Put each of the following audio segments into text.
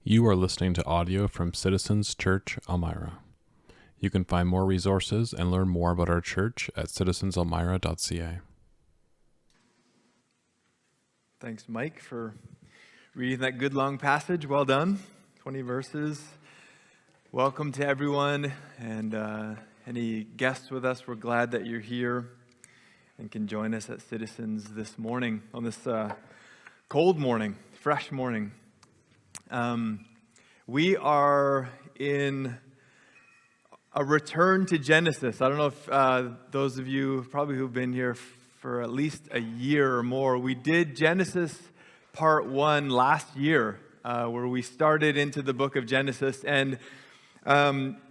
You are listening to audio from Citizens Church Elmira. You can find more resources and learn more about our church at citizenselmira.ca. Thanks, Mike, for reading that good long passage. Well done. 20 verses. Welcome to everyone, and any guests with us. We're glad that you're here and can join us at Citizens this morning, on this cold morning, fresh morning. We are in a return to Genesis. I don't know if those of you probably who've been here for at least a year or more, we did Genesis part 1 last year, where we started into the book of Genesis. And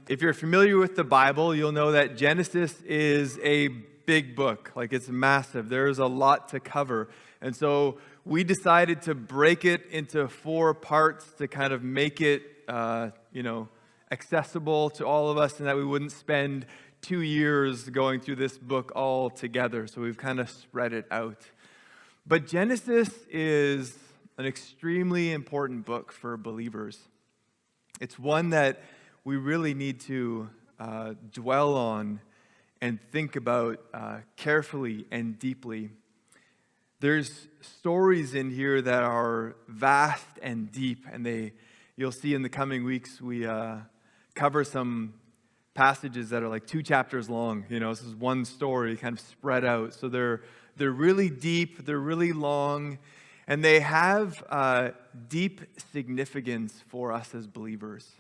if you're familiar with the Bible, you'll know that Genesis is a big book. Like, it's massive. There's a lot to cover. And so we decided to break it into 4 parts to kind of make it, accessible to all of us, and that we wouldn't spend 2 years going through this book all together. So we've kind of spread it out. But Genesis is an extremely important book for believers. It's one that we really need to dwell on and think about carefully and deeply. There's stories in here that are vast and deep, and you'll see in the coming weeks we cover some passages that are like 2 chapters long. This is one story kind of spread out. So they're really deep, they're really long, and they have deep significance for us as believers.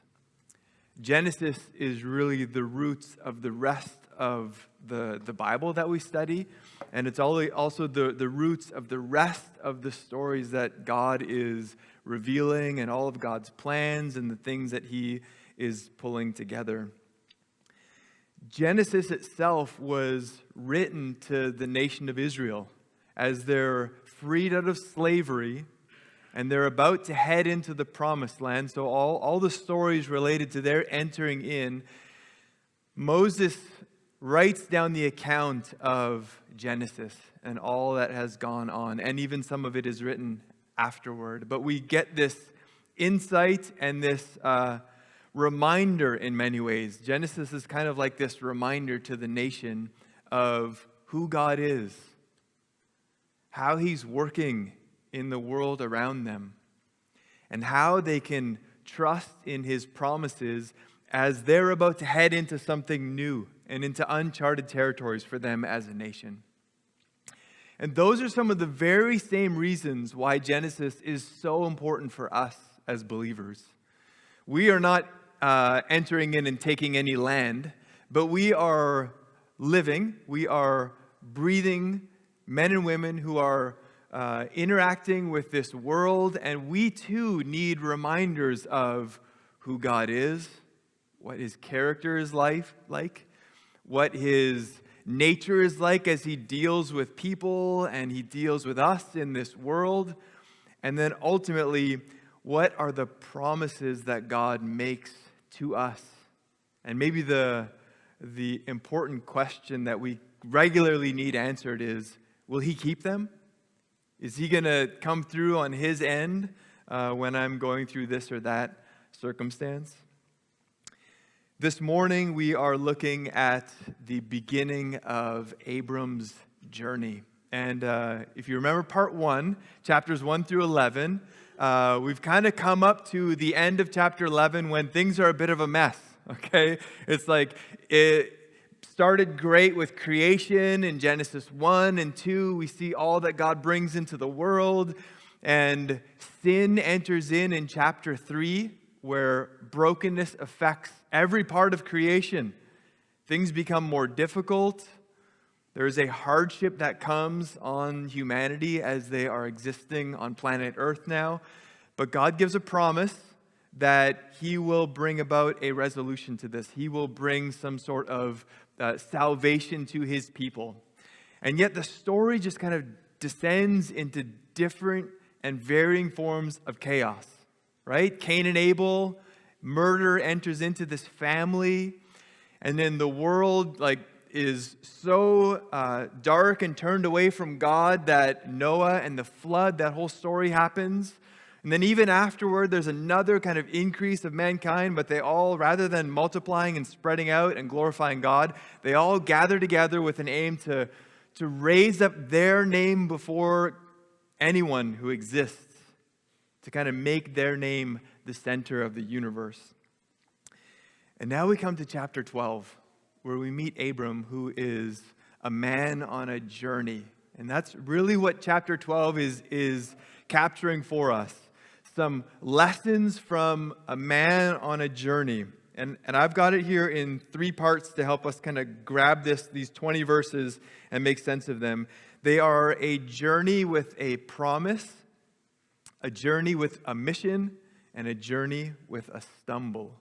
Genesis is really the roots of the rest of the Bible that we study, and it's also the roots of the rest of the stories that God is revealing, and all of God's plans and the things that He is pulling together. Genesis itself was written to the nation of Israel as they're freed out of slavery and they're about to head into the promised land. So all the stories related to their entering in, Moses writes down the account of Genesis and all that has gone on, and even some of it is written afterward. But we get this insight and this reminder in many ways. Genesis is kind of like this reminder to the nation of who God is, how He's working in the world around them, and how they can trust in His promises as they're about to head into something new and into uncharted territories for them as a nation. And those are some of the very same reasons why Genesis is so important for us as believers. We are not entering in and taking any land, but we are living, we are breathing men and women who are interacting with this world, and we too need reminders of who God is, what His character is like, what His nature is like as He deals with people and He deals with us in this world, and then ultimately, what are the promises that God makes to us? And maybe the important question that we regularly need answered is, will He keep them? Is He going to come through on His end when I'm going through this or that circumstance? This morning, we are looking at the beginning of Abram's journey. And if you remember part 1, chapters 1 through 11, we've kind of come up to the end of chapter 11 when things are a bit of a mess, okay? It's like it started great with creation in Genesis 1 and 2. We see all that God brings into the world, and sin enters in chapter 3, where brokenness affects every part of creation. Things become more difficult. There is a hardship that comes on humanity as they are existing on planet Earth now. But God gives a promise that He will bring about a resolution to this. He will bring some sort of salvation to His people. And yet the story just kind of descends into different and varying forms of chaos, right? Cain and Abel, murder enters into this family, and then the world is so dark and turned away from God that Noah and the flood, that whole story happens. And then even afterward, there's another kind of increase of mankind, but they all, rather than multiplying and spreading out and glorifying God, they all gather together with an aim to raise up their name before anyone who exists, to kind of make their name the center of the universe. And now we come to chapter 12, where we meet Abram, who is a man on a journey. And that's really what chapter 12 is capturing for us. Some lessons from a man on a journey. And I've got it here in 3 parts to help us kind of grab these 20 verses and make sense of them. They are a journey with a promise, a journey with a mission, and a journey with a stumble.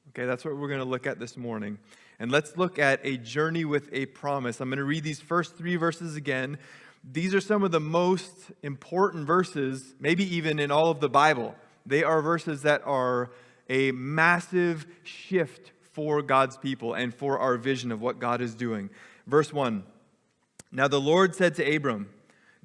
Okay, that's what we're going to look at this morning. And let's look at a journey with a promise. I'm going to read these first 3 verses again. These are some of the most important verses, maybe even in all of the Bible. They are verses that are a massive shift for God's people and for our vision of what God is doing. Verse 1, now the Lord said to Abram,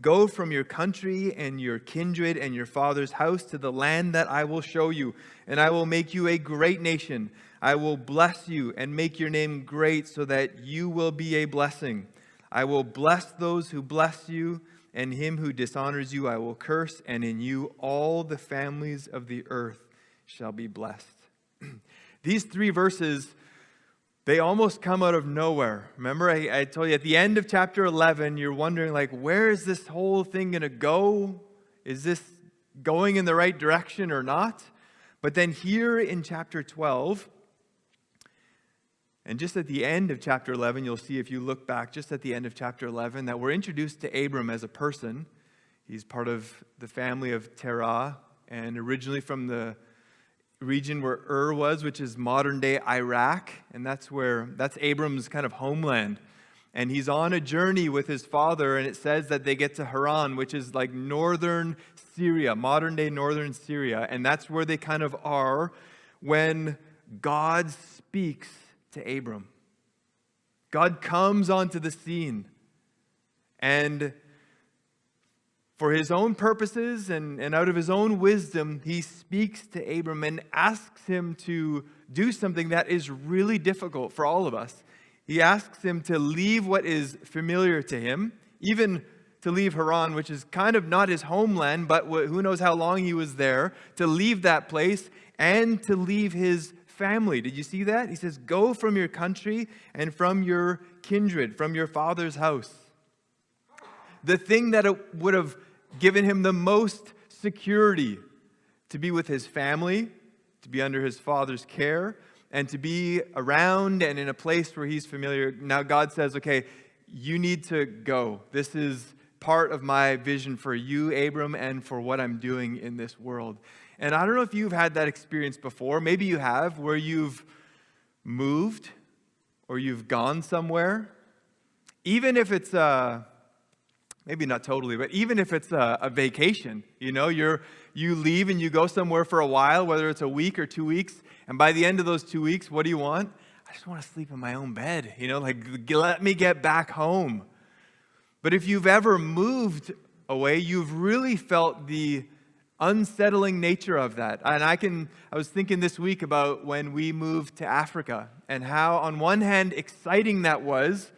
go from your country and your kindred and your father's house to the land that I will show you, and I will make you a great nation. I will bless you and make your name great so that you will be a blessing. I will bless those who bless you, and him who dishonors you I will curse, and in you all the families of the earth shall be blessed. These 3 verses, they almost come out of nowhere. Remember, I told you at the end of chapter 11, you're wondering, like, where is this whole thing going to go? Is this going in the right direction or not? But then here in chapter 12, and just at the end of chapter 11, you'll see if you look back, just at the end of chapter 11, that we're introduced to Abram as a person. He's part of the family of Terah, and originally from the region where Ur was, which is modern-day Iraq, and that's Abram's kind of homeland. And he's on a journey with his father, and it says that they get to Haran, which is like northern Syria, modern-day northern Syria, and that's where they kind of are when God speaks to Abram. God comes onto the scene, and for his own purposes and out of his own wisdom, he speaks to Abram and asks him to do something that is really difficult for all of us. He asks him to leave what is familiar to him, even to leave Haran, which is kind of not his homeland, but who knows how long he was there, to leave that place and to leave his family. Did you see that? He says, go from your country and from your kindred, from your father's house. The thing that it would have given him the most security, to be with his family, to be under his father's care, and to be around and in a place where he's familiar. Now God says, okay, you need to go. This is part of my vision for you, Abram, and for what I'm doing in this world. And I don't know if you've had that experience before. Maybe you have, where you've moved or you've gone somewhere. Even if it's maybe not totally, but even if it's a vacation, you leave and you go somewhere for a while, whether it's a week or 2 weeks, and by the end of those 2 weeks, what do you want? I just want to sleep in my own bed, let me get back home. But if you've ever moved away, you've really felt the unsettling nature of that. And I was thinking this week about when we moved to Africa and how on one hand exciting that was.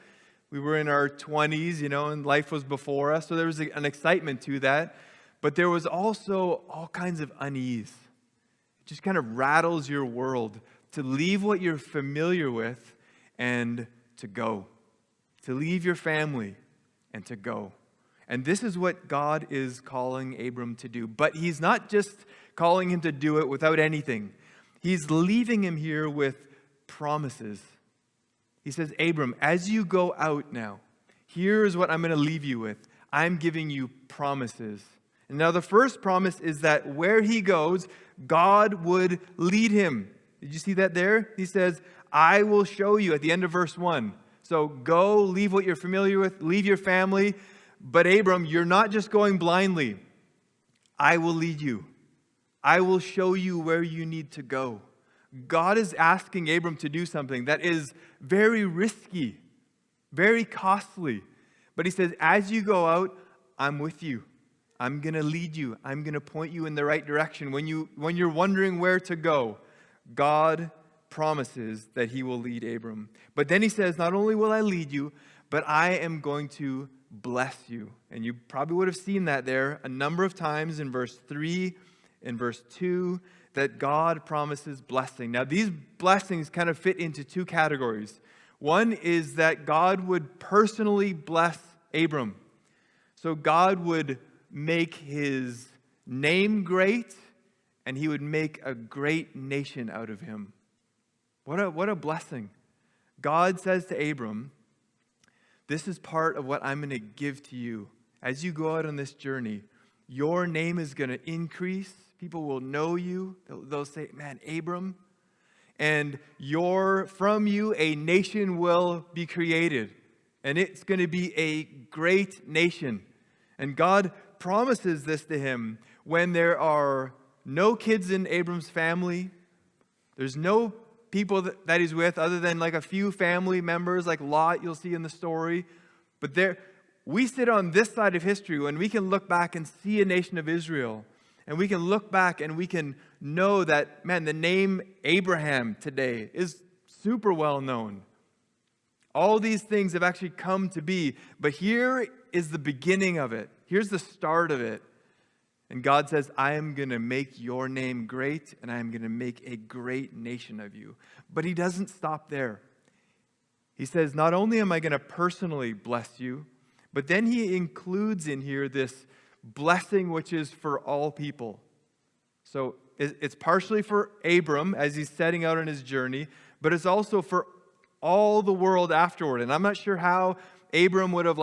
We were in our 20s, and life was before us, so there was an excitement to that. But there was also all kinds of unease. It just kind of rattles your world to leave what you're familiar with and to go. To leave your family and to go. And this is what God is calling Abram to do. But he's not just calling him to do it without anything. He's leaving him here with promises. He says, Abram, as you go out now, here's what I'm going to leave you with. I'm giving you promises. And now the first promise is that where he goes, God would lead him. Did you see that there? He says, I will show you at the end of verse 1. So go, leave what you're familiar with, leave your family. But Abram, you're not just going blindly. I will lead you. I will show you where you need to go. God is asking Abram to do something that is very risky, very costly. But he says, as you go out, I'm with you. I'm going to lead you. I'm going to point you in the right direction. When you're wondering where to go, God promises that he will lead Abram. But then he says, not only will I lead you, but I am going to bless you. And you probably would have seen that there a number of times in verse 3, in verse 2, that God promises blessing. Now, these blessings kind of fit into two categories. One is that God would personally bless Abram. So God would make his name great, and he would make a great nation out of him. What a blessing. God says to Abram, this is part of what I'm going to give to you. As you go out on this journey, your name is going to increase. People will know you. They'll say, man, Abram. And from you, a nation will be created. And it's going to be a great nation. And God promises this to him when there are no kids in Abram's family. There's no people that he's with other than like a few family members like Lot you'll see in the story. But we sit on this side of history when we can look back and see a nation of Israel. And we can look back and we can know that, man, the name Abraham today is super well known. All these things have actually come to be. But here is the beginning of it. Here's the start of it. And God says, I am going to make your name great, and I am going to make a great nation of you. But he doesn't stop there. He says, not only am I going to personally bless you, but then he includes in here this blessing which is for all people. So it's partially for Abram as he's setting out on his journey, but it's also for all the world afterward. And I'm not sure how Abram would have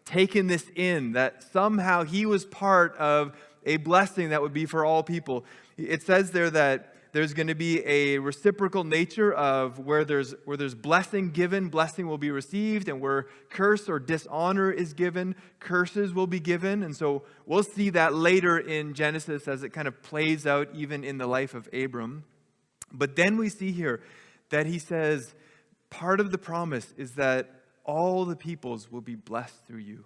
taken this in, that somehow he was part of a blessing that would be for all people. It says there that there's going to be a reciprocal nature of where there's blessing given, blessing will be received, and where curse or dishonor is given, curses will be given. And so we'll see that later in Genesis as it kind of plays out even in the life of Abram. But then we see here that he says part of the promise is that all the peoples will be blessed through you.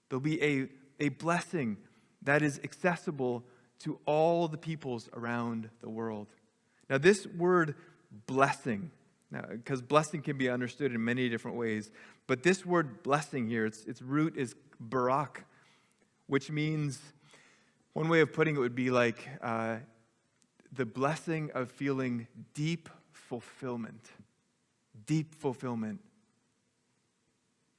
There'll be a blessing that is accessible to all the peoples around the world. Now, this word blessing, because blessing can be understood in many different ways, but this word blessing here, its root is barak, which means, one way of putting it would be like the blessing of feeling deep fulfillment. Deep fulfillment.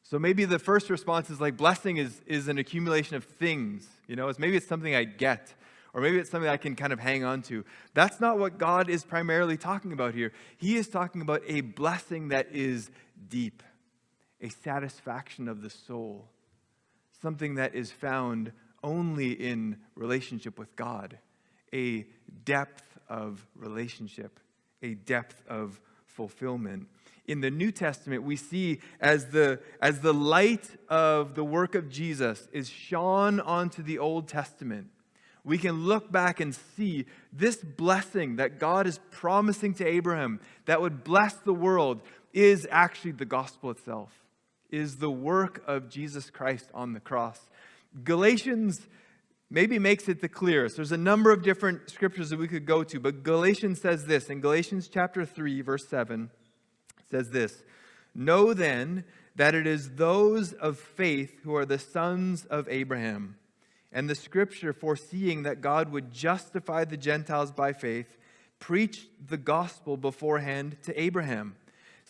So maybe the first response is blessing is an accumulation of things. Maybe it's something I get, or maybe it's something I can kind of hang on to. That's not what God is primarily talking about here. He is talking about a blessing that is deep, a satisfaction of the soul, something that is found only in relationship with God, a depth of relationship, a depth of fulfillment. In the New Testament, we see as the light of the work of Jesus is shone onto the Old Testament, we can look back and see this blessing that God is promising to Abraham that would bless the world is actually the gospel itself, is the work of Jesus Christ on the cross. Galatians maybe makes it the clearest. There's a number of different scriptures that we could go to, but Galatians says this. In Galatians chapter 3, verse 7, says this, know then that it is those of faith who are the sons of Abraham. And the scripture, foreseeing that God would justify the Gentiles by faith, preached the gospel beforehand to Abraham,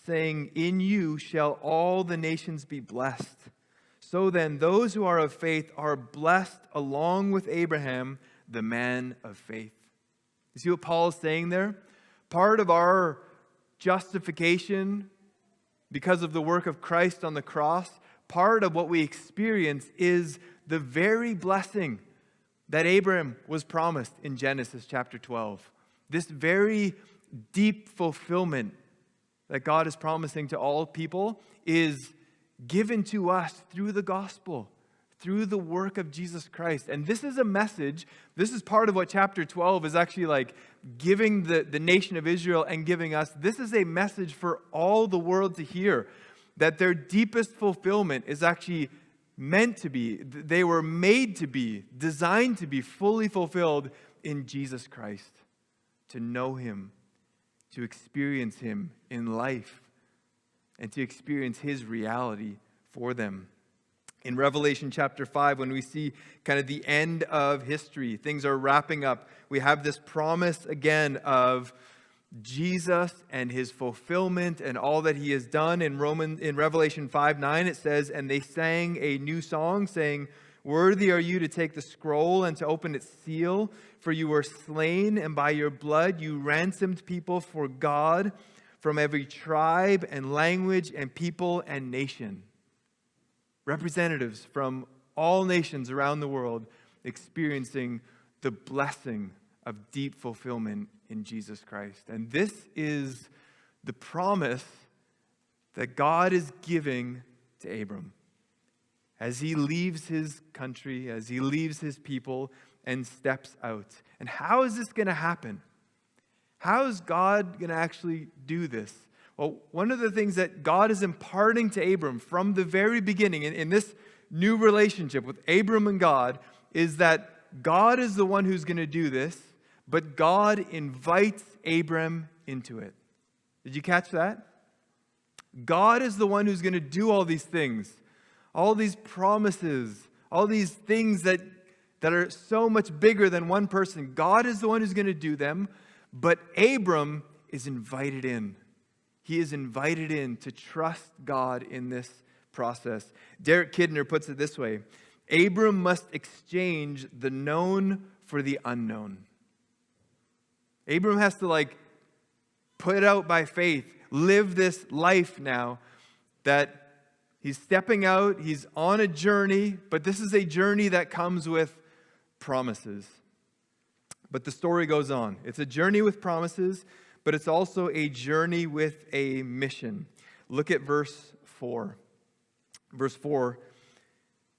saying, in you shall all the nations be blessed. So then, those who are of faith are blessed along with Abraham, the man of faith. You see what Paul is saying there? Part of our justification because of the work of Christ on the cross, part of what we experience is the very blessing that Abraham was promised in Genesis chapter 12. This very deep fulfillment that God is promising to all people is given to us through the gospel, through the work of Jesus Christ. And this is a message, this is part of what chapter 12 is actually giving the nation of Israel and giving us. This is a message for all the world to hear, that their deepest fulfillment is actually meant to be, they were made to be, designed to be fully fulfilled in Jesus Christ, to know him, to experience him in life, and to experience his reality for them. In Revelation chapter 5, when we see kind of the end of history, things are wrapping up, we have this promise again of Jesus and his fulfillment and all that he has done. In Revelation 5:9, it says, "And they sang a new song, saying, 'Worthy are you to take the scroll and to open its seal, for you were slain, and by your blood you ransomed people for God from every tribe and language and people and nation.'" Representatives from all nations around the world experiencing the blessing of deep fulfillment in Jesus Christ. And this is the promise that God is giving to Abram as he leaves his country, as he leaves his people and steps out. And how is this going to happen? How is God going to actually do this? Well, one of the things that God is imparting to Abram from the very beginning in this new relationship with Abram and God is that God is the one who's going to do this, but God invites Abram into it. Did you catch that? God is the one who's going to do all these things, all these promises, all these things that are so much bigger than one person. God is the one who's going to do them, but Abram is invited in. He is invited in to trust God in this process. Derek Kidner puts it this way: Abram must exchange the known for the unknown. Abram has to put it out by faith, live this life now that he's stepping out, he's on a journey, but this is a journey that comes with promises. But the story goes on. It's a journey with promises, but it's also a journey with a mission. Look at verse 4. Verse 4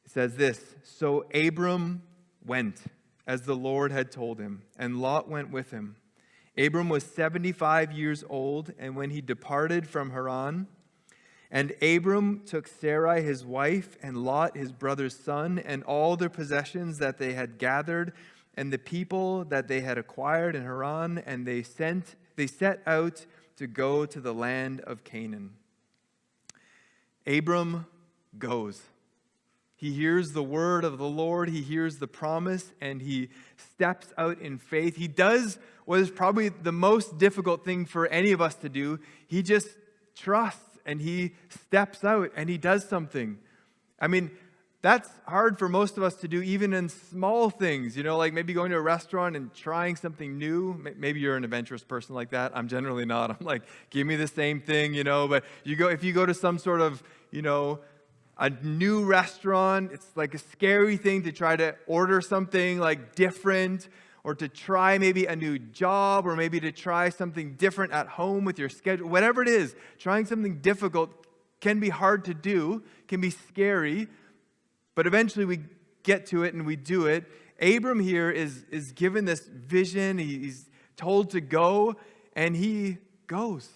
says this: "So Abram went, as the Lord had told him, and Lot went with him. Abram was 75 years old, and when he departed from Haran, and Abram took Sarai his wife, and Lot his brother's son, and all their possessions that they had gathered, and the people that they had acquired in Haran, and they set out to go to the land of Canaan." Abram goes. He hears the word of the Lord, he hears the promise, and he steps out in faith. He does what is probably the most difficult thing for any of us to do. He just trusts, and he steps out, and he does something. I mean, that's hard for most of us to do, even in small things, like maybe going to a restaurant and trying something new. Maybe you're an adventurous person like that. I'm generally not. I'm like, give me the same thing, but if you go to some sort of, a new restaurant, it's like a scary thing to try to order something different, or to try maybe a new job, or maybe to try something different at home with your schedule. Whatever it is, trying something difficult can be hard to do, can be scary, but eventually we get to it and we do it. Abram here is given this vision. He's told to go, and he goes.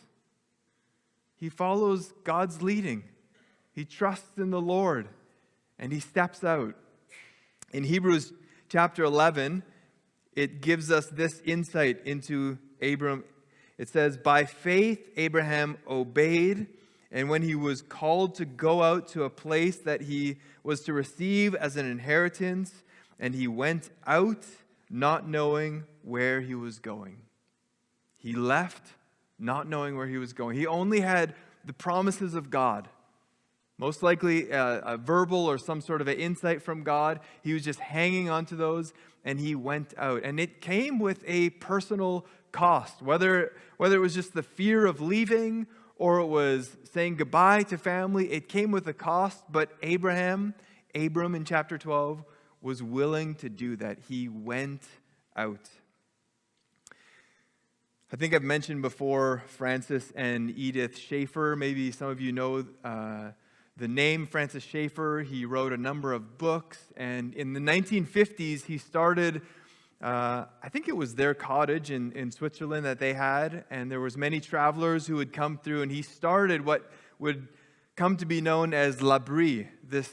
He follows God's leading. He trusts in the Lord, and he steps out. In Hebrews chapter 11, it gives us this insight into Abram. It says, "By faith Abraham obeyed, and when he was called to go out to a place that he was to receive as an inheritance, and he went out not knowing where he was going." He left not knowing where he was going. He only had the promises of God. Most likely a verbal or some sort of an insight from God. He was just hanging on to those, and he went out. And it came with a personal cost, whether it was just the fear of leaving or it was saying goodbye to family. It came with a cost, but Abram in chapter 12 was willing to do that. He went out. I think I've mentioned before Francis and Edith Schaeffer. Maybe some of you know the name Francis Schaeffer. He wrote a number of books, and in the 1950s, he started, I think it was their cottage in Switzerland that they had, and there was many travelers who would come through, and he started what would come to be known as L'Abri, this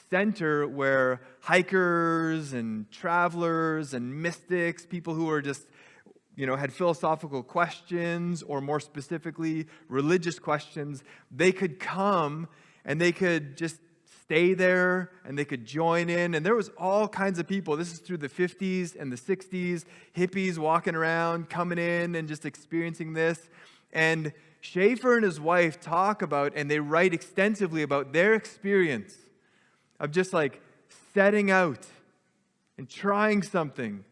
center where hikers and travelers and mystics, people who were just, had philosophical questions, or more specifically, religious questions, they could come and they could just stay there and they could join in. And there was all kinds of people. This is through the 50s and the 60s, hippies walking around, coming in and just experiencing this. And Schaeffer and his wife talk about, and they write extensively about their experience of just like setting out and trying something,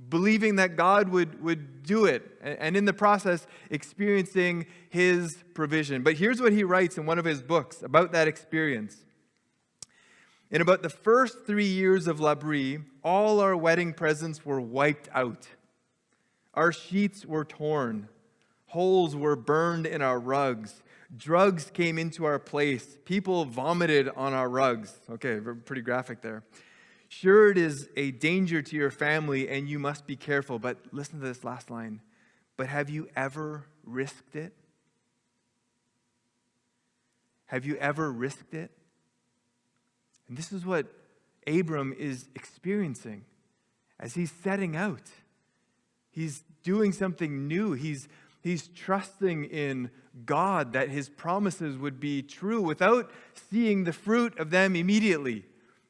believing that God would do it, and in the process, experiencing His provision. But here's what he writes in one of his books about that experience. In about the first 3 years of L'Abri, all our wedding presents were wiped out. Our sheets were torn. Holes were burned in our rugs. Drugs came into our place. People vomited on our rugs. Okay, pretty graphic there. Sure, it is a danger to your family, and you must be careful. But listen to this last line. But have you ever risked it? Have you ever risked it? And this is what Abram is experiencing as he's setting out. He's doing something new. He's trusting in God that His promises would be true without seeing the fruit of them immediately.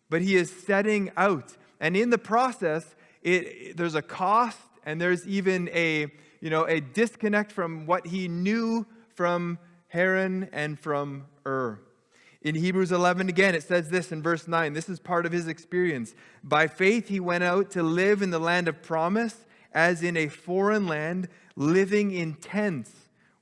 But he is setting out. And in the process, there's a cost, and there's even a disconnect from what he knew from Haran and from Ur. In Hebrews 11, again, it says this in verse 9. This is part of his experience. By faith, he went out to live in the land of promise, as in a foreign land, living in tents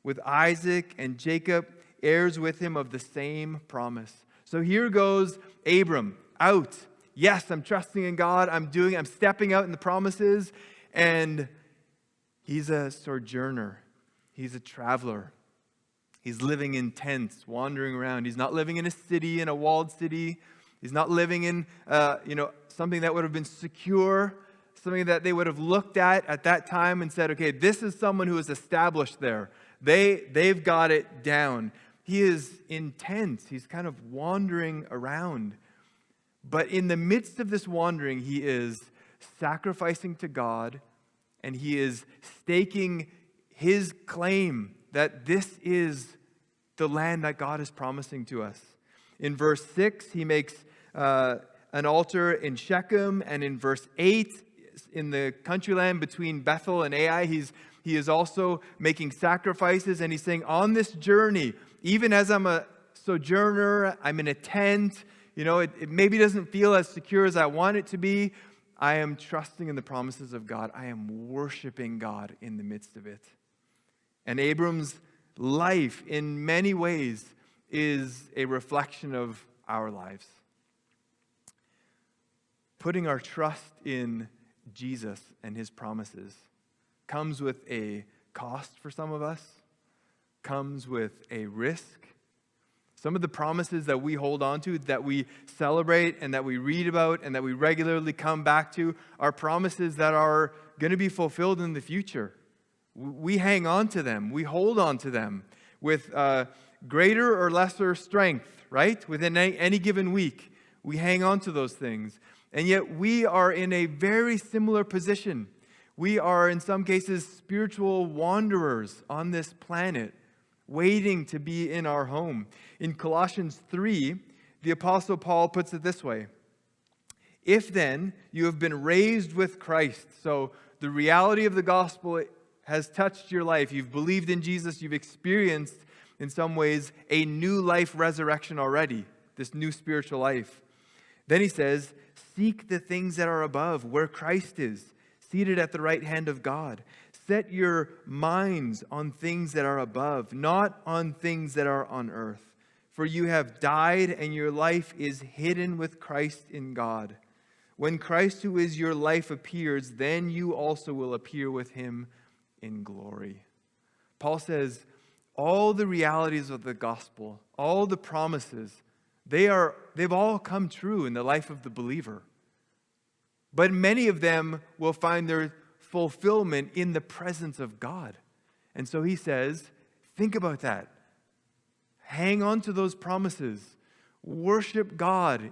with Isaac and Jacob, heirs with him of the same promise. So here goes Abram out. Yes, I'm trusting in God. I'm stepping out in the promises. And he's a sojourner. He's a traveler. He's living in tents, wandering around. He's not living in a city, in a walled city. He's not living in, something that would have been secure, something that they would have looked at that time and said, okay, this is someone who is established there. They've got it down. He is in tents. He's kind of wandering around. But in the midst of this wandering, he is sacrificing to God, and he is staking his claim that this is the land that God is promising to us. In verse 6, he makes an altar in Shechem, and in verse 8, in the country land between Bethel and Ai, he is also making sacrifices, and he's saying, on this journey, even as I'm a sojourner, I'm in a tent, it maybe doesn't feel as secure as I want it to be, I am trusting in the promises of God. I am worshiping God in the midst of it. And Abram's life, in many ways, is a reflection of our lives. Putting our trust in Jesus and His promises comes with a cost for some of us, comes with a risk. Some of the promises that we hold on to, that we celebrate and that we read about and that we regularly come back to, are promises that are going to be fulfilled in the future. We hang on to them. We hold on to them with greater or lesser strength, right? Within any given week, we hang on to those things. And yet we are in a very similar position. We are, in some cases, spiritual wanderers on this planet, waiting to be in our home. In Colossians 3, the Apostle Paul puts it this way. If then you have been raised with Christ, so the reality of the gospel has touched your life, you've believed in Jesus, you've experienced, in some ways, a new life resurrection already, this new spiritual life. Then he says, seek the things that are above, where Christ is, seated at the right hand of God. Set your minds on things that are above, not on things that are on earth. For you have died, and your life is hidden with Christ in God. When Christ, who is your life, appears, then you also will appear with Him in glory. Paul says, all the realities of the gospel, all the promises, they've all come true in the life of the believer. But many of them will find their fulfillment in the presence of God. And so he says, think about that. Hang on to those promises. Worship God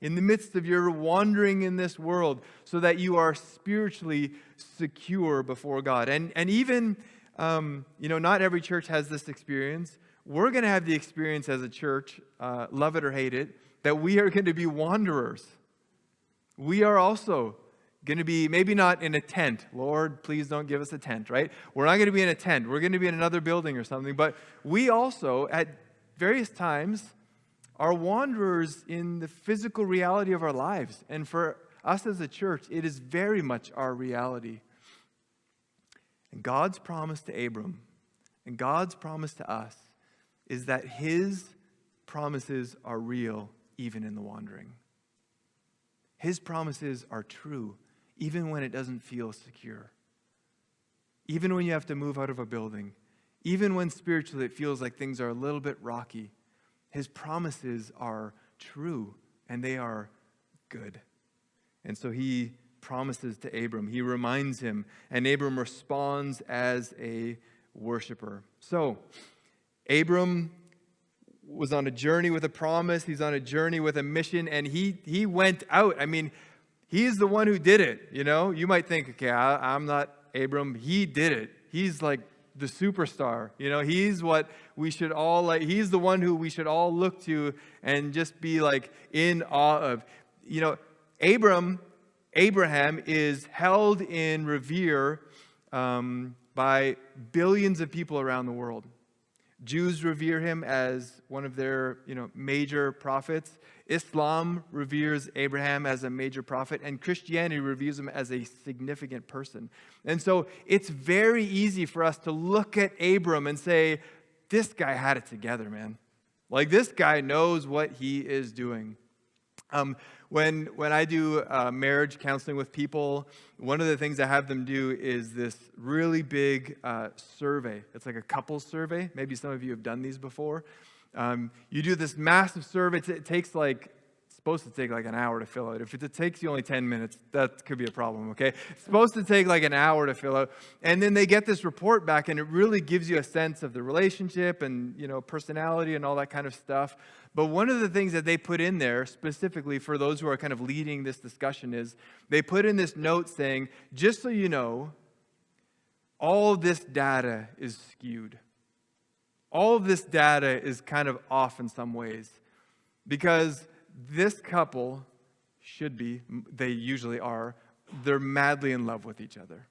in the midst of your wandering in this world, so that you are spiritually secure before God. And even, not every church has this experience. We're going to have the experience as a church, love it or hate it, that we are going to be wanderers. We are also going to be, maybe not in a tent. Lord, please don't give us a tent, right? We're not going to be in a tent. We're going to be in another building or something. But we also, at various times, are wanderers in the physical reality of our lives. And for us as a church, it is very much our reality. And God's promise to Abram and God's promise to us is that his promises are real even in the wandering. His promises are true even when it doesn't feel secure. Even when you have to move out of a building. Even when spiritually it feels like things are a little bit rocky. His promises are true and they are good. And so he promises to Abram. He reminds him, and Abram responds as a worshiper. So, Abram was on a journey with a promise. He's on a journey with a mission, and he went out. I mean, he's the one who did it, You might think, okay, I'm not Abram. He did it. He's like the superstar, He's what we should all like. He's the one who we should all look to and just be like in awe of. Abraham is held in revere by billions of people around the world. Jews revere him as one of their, major prophets. Islam reveres Abraham as a major prophet, and Christianity reveres him as a significant person. And so it's very easy for us to look at Abram and say, this guy had it together, man. Like, this guy knows what he is doing. When I do marriage counseling with people, one of the things I have them do is this really big survey. It's like a couples survey. Maybe some of you have done these before. You do this massive survey. It's supposed to take like an hour to fill out. If it takes you only 10 minutes, that could be a problem, okay? It's supposed to take like an hour to fill out. And then they get this report back, and it really gives you a sense of the relationship and, personality and all that kind of stuff. But one of the things that they put in there, specifically for those who are kind of leading this discussion, is they put in this note saying, just so you know, all this data is skewed. All of this data is kind of off in some ways. Because this couple they usually are, they're madly in love with each other.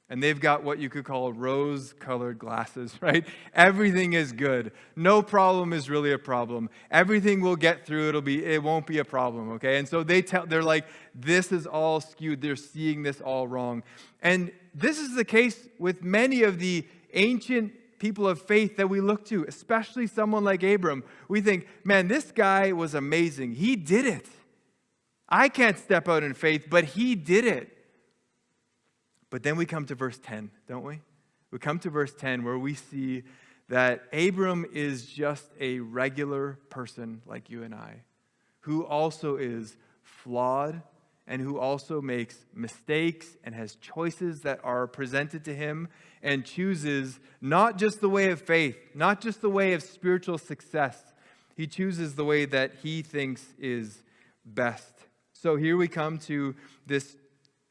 And they've got what you could call rose-colored glasses, right? Everything is good. No problem is really a problem. Everything will get through. It won't be a problem, okay? And so they're like, this is all skewed. They're seeing this all wrong. And this is the case with many of the ancient people of faith that we look to, especially someone like Abram. We think, man, this guy was amazing. He did it. I can't step out in faith, but he did it. But then we come to verse 10, don't we? We come to verse 10 where we see that Abram is just a regular person like you and I, who also is flawed and who also makes mistakes and has choices that are presented to him and chooses not just the way of faith, not just the way of spiritual success. He chooses the way that he thinks is best. So here we come to this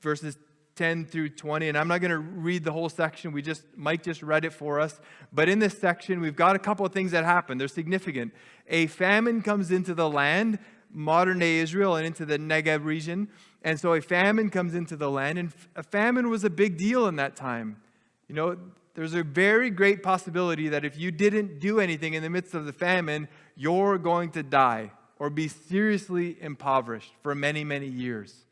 verses 10 through 20, and I'm not going to read the whole section. Mike just read it for us. But in this section, we've got a couple of things that happen. They're significant. A famine comes into the land, modern-day Israel, and into the Negev region. And so a famine comes into the land, and a famine was a big deal in that time. There's a very great possibility that if you didn't do anything in the midst of the famine, you're going to die or be seriously impoverished for many, many years.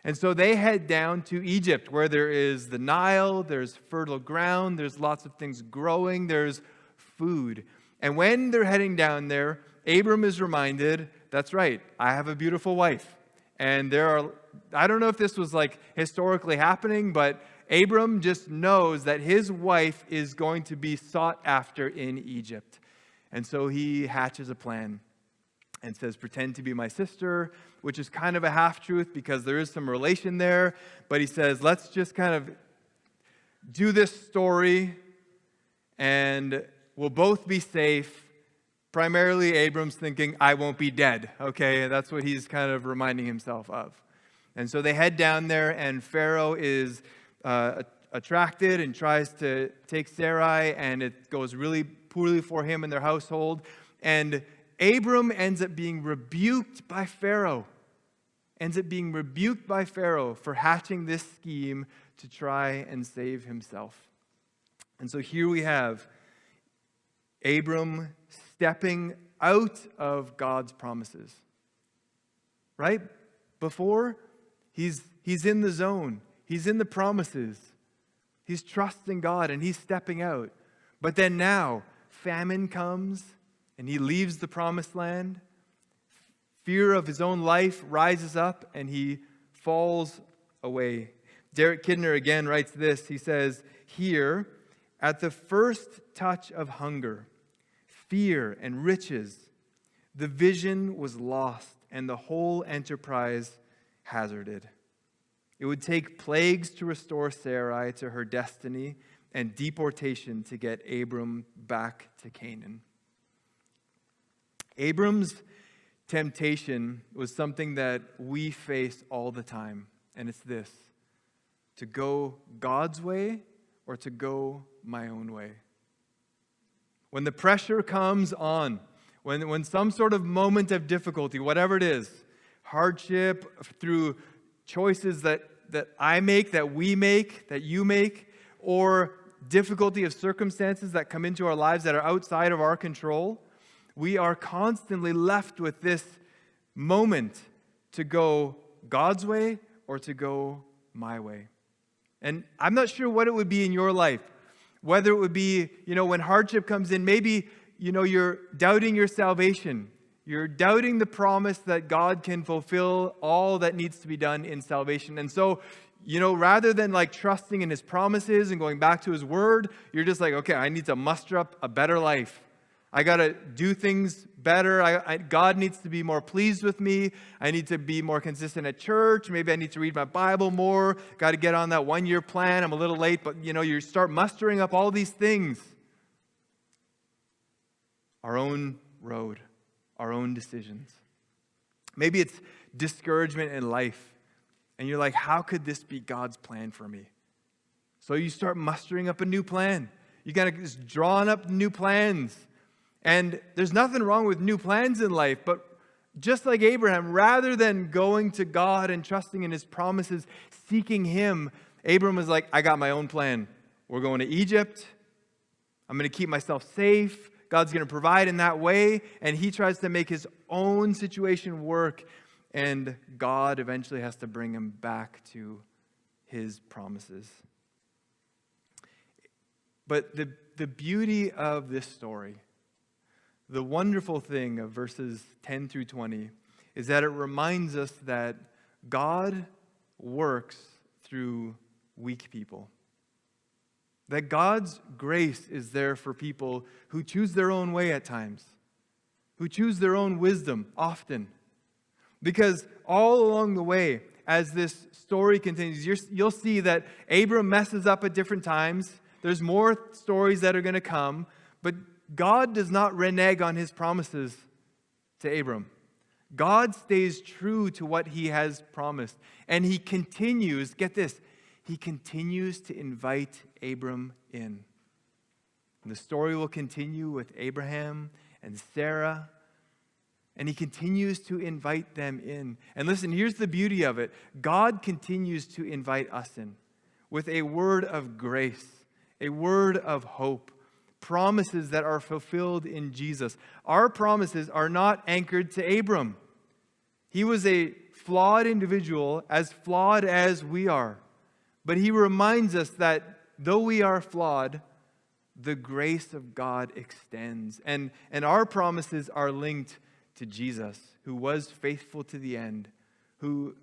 And so they head down to Egypt, where there is the Nile, there's fertile ground, there's lots of things growing, there's food. And when they're heading down there, Abram is reminded, that's right, I have a beautiful wife. And I don't know if this was like historically happening, but Abram just knows that his wife is going to be sought after in Egypt. And so he hatches a plan and says, pretend to be my sister, which is kind of a half-truth because there is some relation there. But he says, let's just kind of do this story and we'll both be safe. primarily Abram's thinking, I won't be dead, okay? That's what he's kind of reminding himself of. And so they head down there, and Pharaoh is attracted and tries to take Sarai, and it goes really poorly for him and their household. And Abram ends up being rebuked by Pharaoh. For hatching this scheme to try and save himself. And so here we have Abram stepping out of God's promises. Right? Before, he's in the zone. He's in the promises. He's trusting God and he's stepping out. But then now, famine comes and he leaves the promised land. Fear of his own life rises up and he falls away. Derek Kidner again writes this. He says, here, at the first touch of hunger, fear, and riches, the vision was lost and the whole enterprise hazarded. It would take plagues to restore Sarai to her destiny and deportation to get Abram back to Canaan. Abram's temptation was something that we face all the time, and it's this: to go God's way or to go my own way. When the pressure comes on, when some sort of moment of difficulty, whatever it is, hardship through choices that I make, that we make, that you make, or difficulty of circumstances that come into our lives that are outside of our control, we are constantly left with this moment to go God's way or to go my way. And I'm not sure what it would be in your life. Whether it would be, when hardship comes in, maybe, you're doubting your salvation. You're doubting the promise that God can fulfill all that needs to be done in salvation. And so, rather than trusting in his promises and going back to his word, you're just like, okay, I need to muster up a better life. I got to do things better. God needs to be more pleased with me. I need to be more consistent at church. Maybe I need to read my Bible more. Got to get on that 1-year plan. I'm a little late, but you start mustering up all these things. Our own road, our own decisions. Maybe it's discouragement in life. And you're like, how could this be God's plan for me? So you start mustering up a new plan. You got to just drawing up new plans. And there's nothing wrong with new plans in life, but just like Abraham, rather than going to God and trusting in his promises, seeking him, Abram was like, I got my own plan. We're going to Egypt. I'm going to keep myself safe. God's going to provide in that way. And he tries to make his own situation work. And God eventually has to bring him back to his promises. But the beauty of this story, the wonderful thing of verses 10 through 20, is that it reminds us that God works through weak people. That God's grace is there for people who choose their own way at times, who choose their own wisdom often. Because all along the way, as this story continues, you'll see that Abram messes up at different times. There's more stories that are going to come, but God does not renege on his promises to Abram. God stays true to what he has promised. And he continues, get this, he continues to invite Abram in. And the story will continue with Abraham and Sarah. And he continues to invite them in. And listen, here's the beauty of it. God continues to invite us in with a word of grace, a word of hope. Promises that are fulfilled in Jesus. Our promises are not anchored to Abram. He was a flawed individual, as flawed as we are. But he reminds us that though we are flawed, the grace of God extends. And our promises are linked to Jesus, who was faithful to the end, who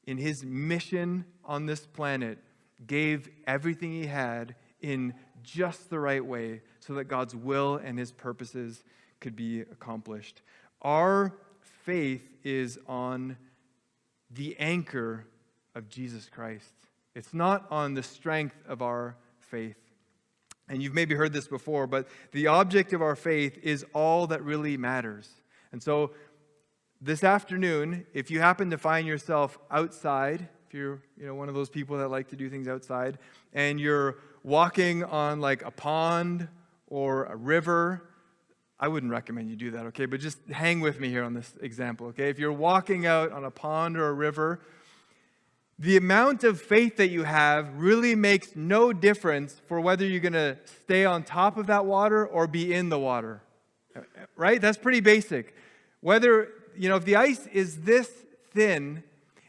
in his mission on this planet gave everything he had in just the right way so that God's will and his purposes could be accomplished. Our faith is on the anchor of Jesus Christ. It's not on the strength of our faith. And you've maybe heard this before, but the object of our faith is all that really matters. And so this afternoon, if you happen to find yourself outside, if you're one of those people that like to do things outside, and you're walking on like a pond or a river, I wouldn't recommend you do that, okay? But just hang with me here on this example, okay? If you're walking out on a pond or a river, the amount of faith that you have really makes no difference for whether you're going to stay on top of that water or be in the water, right? That's pretty basic. Whether, if the ice is this thin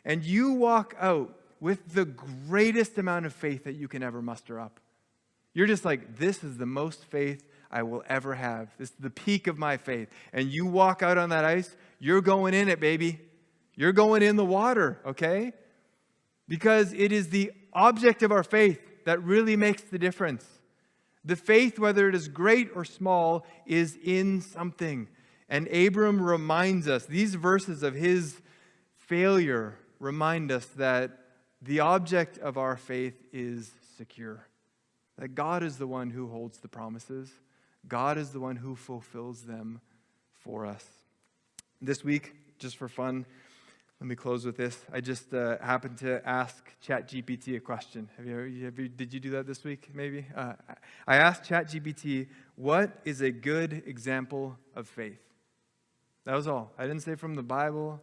and you walk out with the greatest amount of faith that you can ever muster up, you're just like, this is the most faith I will ever have. This is the peak of my faith. And you walk out on that ice, you're going in it, baby. You're going in the water, okay? Because it is the object of our faith that really makes the difference. The faith, whether it is great or small, is in something. And Abram reminds us, these verses of his failure remind us that the object of our faith is secure. That God is the one who holds the promises. God is the one who fulfills them for us. This week, just for fun, let me close with this. I just happened to ask ChatGPT a question. Did you do that this week, maybe? I asked ChatGPT, what is a good example of faith? That was all. I didn't say from the Bible.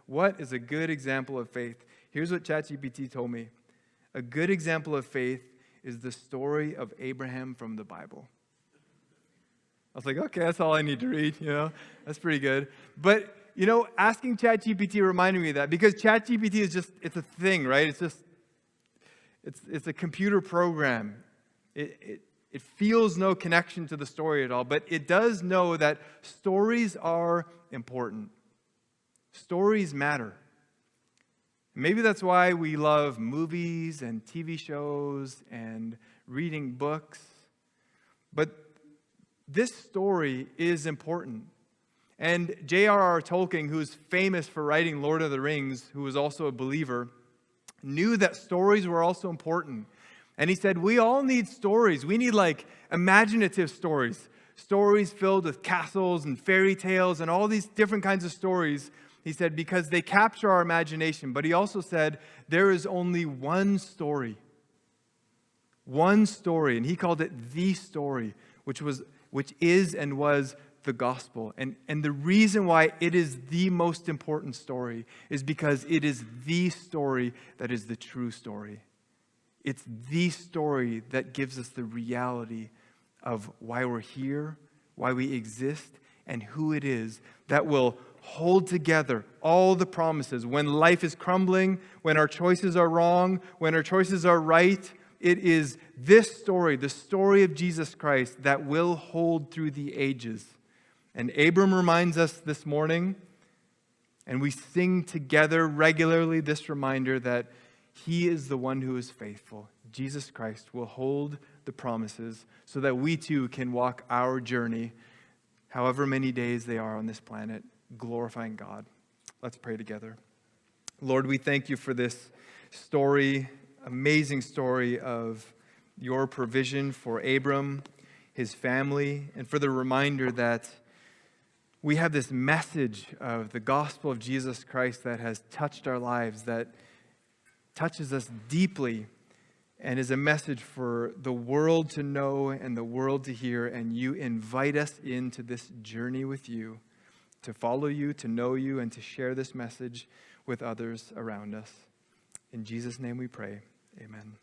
What is a good example of faith? Here's what ChatGPT told me. A good example of faith is the story of Abraham from the Bible. I was like, okay, that's all I need to read, That's pretty good. But, asking ChatGPT reminded me of that because ChatGPT is it's a thing, right? It's a computer program. It feels no connection to the story at all, but it does know that stories are important. Stories matter. Maybe that's why we love movies and TV shows and reading books. But this story is important. And J.R.R. Tolkien, who's famous for writing Lord of the Rings, who was also a believer, knew that stories were also important. And he said, we all need stories. We need imaginative stories. Stories filled with castles and fairy tales and all these different kinds of stories. He said, because they capture our imagination. But he also said, there is only one story. One story. And he called it the story, which is and was the gospel. And the reason why it is the most important story is because it is the story that is the true story. It's the story that gives us the reality of why we're here, why we exist, and who it is that will hold together all the promises. When life is crumbling, when our choices are wrong, when our choices are right, it is this story, the story of Jesus Christ, that will hold through the ages. And Abram reminds us this morning, and we sing together regularly this reminder that he is the one who is faithful. Jesus Christ will hold the promises so that we too can walk our journey, however many days they are on this planet, glorifying God. Let's pray together. Lord, we thank you for this story, amazing story of your provision for Abram, his family, and for the reminder that we have this message of the gospel of Jesus Christ that has touched our lives, that touches us deeply, and is a message for the world to know and the world to hear. And you invite us into this journey with you, to follow you, to know you, and to share this message with others around us. In Jesus' name we pray. Amen.